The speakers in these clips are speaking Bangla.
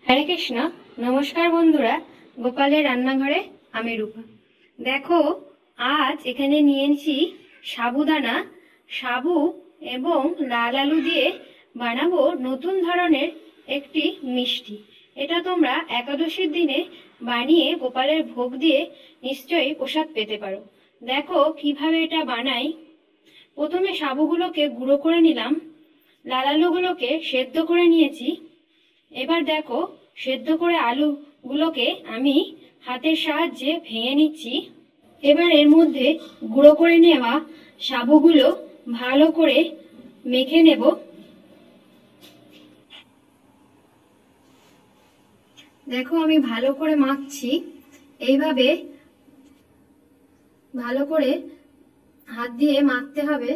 हरे कृष्ण। नमस्कार बंधुरा, गोपालेर रान्नाघरे आमि रूपा। देखो आज एखाने नियेछि साबुदाना, साबु एबं लाल आलू दिए बानाबो नतून धरनेर एकटी मिष्टि। एटा तोमरा एकादशीर दिने बानिये गोपालेर भोग दिए निश्चयई प्रसाद पेते पारो। देखो किभाबे एटा बानाई। प्रथमे साबुगुलोके गुঁড়ো करे निलाम, लाल आलूगुलोके सेদ্ধ करे निয়েছি। এবার দেখো সেদ্ধ করে আলুগুলোকে আমি হাতের সাহায্যে ভেঙে নিচ্ছি। এবার এর মধ্যে গুঁড়ো করে নেওয়া সাবুগুলো ভালো করে মেখে নেব। দেখো আমি ভালো করে মাখছি। এইভাবে ভালো করে হাত দিয়ে মাখতে হবে।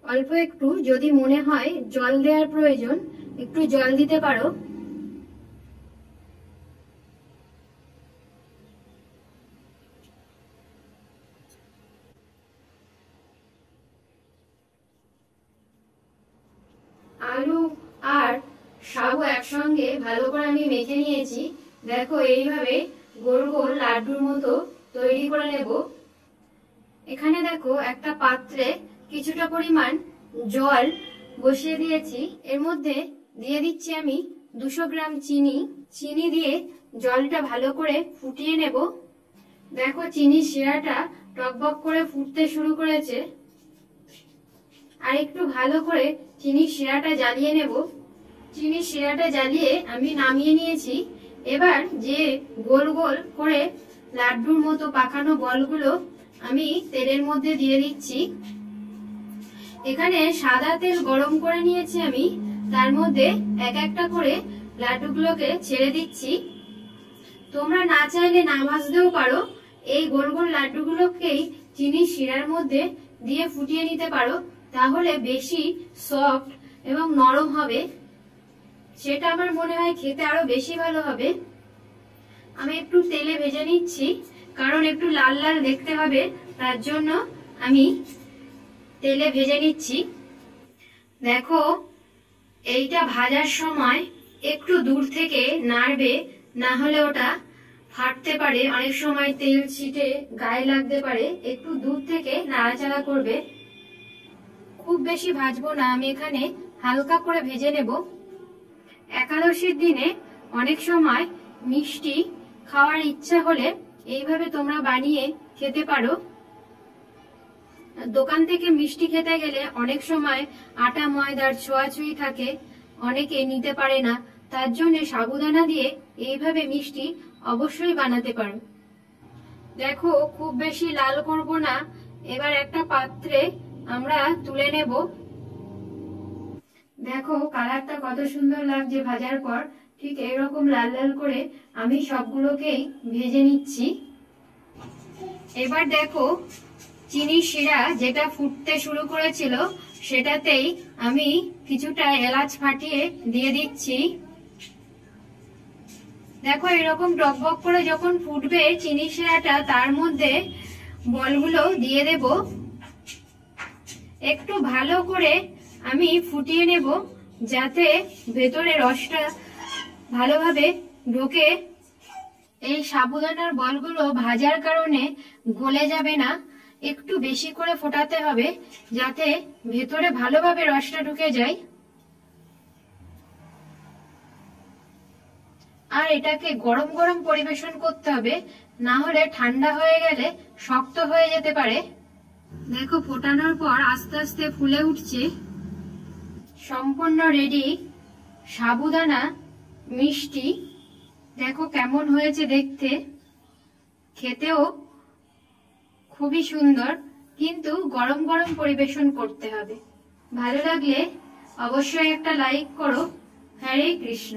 অল্প একটু যদি মনে হয় জল দেওয়ার প্রয়োজন একটু জল দিতে পারো। আলু আর সাবু একসঙ্গে ভালো করে আমি মেখে নিয়েছি। দেখো এইভাবে গোল গোল লাড্ডুর মতো তৈরি করে নেব। এখানে দেখো একটা পাত্রে কিছুটা পরিমাণ জল বসিয়ে দিয়েছি। এর মধ্যে দিয়ে দিচ্ছি আমি 200 গ্রাম চিনি। চিনি দিয়ে জলটা ভালো করে ফুটিয়ে নেব। দেখো চিনির শিরাটা টকবক করে ফুটতে শুরু করেছে। আর একটু ভালো করে চিনির শিরাটা জ্বালিয়ে নেব। চিনির শিরাটা জ্বালিয়ে আমি নামিয়ে নিয়েছি। এবার যে গোল গোল করে লাড্ডুর মতো পাকানো বলগুলো আমি তেলের মধ্যে দিয়ে দিচ্ছি। এখানে সাদা তেল গরম করে নিয়েছি আমি। তার মধ্যে এক একটা করে লাড্ডুগুলোকে ছেড়ে দিচ্ছি। তোমরা না চাইলে না ভাজতেও পারো। এই গোল গোল লাড্ডুগুলোকেই চিনির শিরার মধ্যে দিয়ে ফুটিয়ে নিতে পারো। তাহলে বেশি সফট এবং নরম হবে। সেটা আমার মনে হয় খেতে আরো বেশি ভালো হবে। আমি একটু তেলে ভেজে নিচ্ছি, কারণ একটু লাল লাল দেখতে হবে, তার জন্য আমি তেলে ভেজে নিচ্ছি। দেখো এইটা ভাজার সময় একটু দূর থেকে নাড়বে, না হলে ওটা ফাটতে পারে। অনেক সময় তেল ছিটে গায়ে লাগতে পারে। একটু দূর থেকে নাড়াচাড়া করবে। খুব বেশি ভাজবো না, আমি এখানে হালকা করে ভেজে নেব। একাদশীর দিনে অনেক সময় মিষ্টি খাওয়ার ইচ্ছা হলে এইভাবে তোমরা বানিয়ে খেতে পারো। দোকান থেকে মিষ্টি খেতে গেলে অনেক সময় আটা ময়দার ছোঁয়াছুঁয়ি থাকে, অনেকে নিতে পারে না। তার জন্য সাবুদানা দিয়ে এইভাবে মিষ্টি অবশ্যই বানাতে পারো। দেখো খুব বেশি লাল করব না। এবার একটা পাত্রে আমরা তুলে নেব। দেখো কালারটা কত সুন্দর লাগছে ভাজার পর। ঠিক এইরকম লাল লাল করে আমি সবগুলোকেই ভেজে নিচ্ছি। এবার দেখো চিনির শিরা যেটা ফুটতে শুরু করেছিল সেটাতেই আমি কিছুটা এলাচ ফাটিয়ে দিয়ে দিচ্ছি। দেখো এরকম টকবক করে যখন ফুটবে চিনির শিরাটা, তার মধ্যে বলগুলো দিয়ে দেব। একটু ভালো করে আমি ফুটিয়ে নেব, যাতে ভেতরে রসটা ভালোভাবে ঢোকে। এই সাবুদানার বলগুলো ভাজার কারণে গলে যাবে না। একটু বেশি করে ফোটাতে হবে, যাতে ভেতরে ভালোভাবে রসটা ঢুকে যায়। আর এটাকে গরম গরম পরিবেশন করতে হবে, না হলে ঠান্ডা হয়ে গেলে শক্ত হয়ে যেতে পারে। দেখো ফোটানোর পর আস্তে আস্তে ফুলে উঠছে। সম্পূর্ণ রেডি সাবুদানা মিষ্টি। দেখো কেমন হয়েছে দেখতে, খেতেও খুবই সুন্দর, কিন্তু গরম গরম পরিবেশন করতে হবে। ভালো লাগলে অবশ্যই একটা লাইক করো। হরে কৃষ্ণ।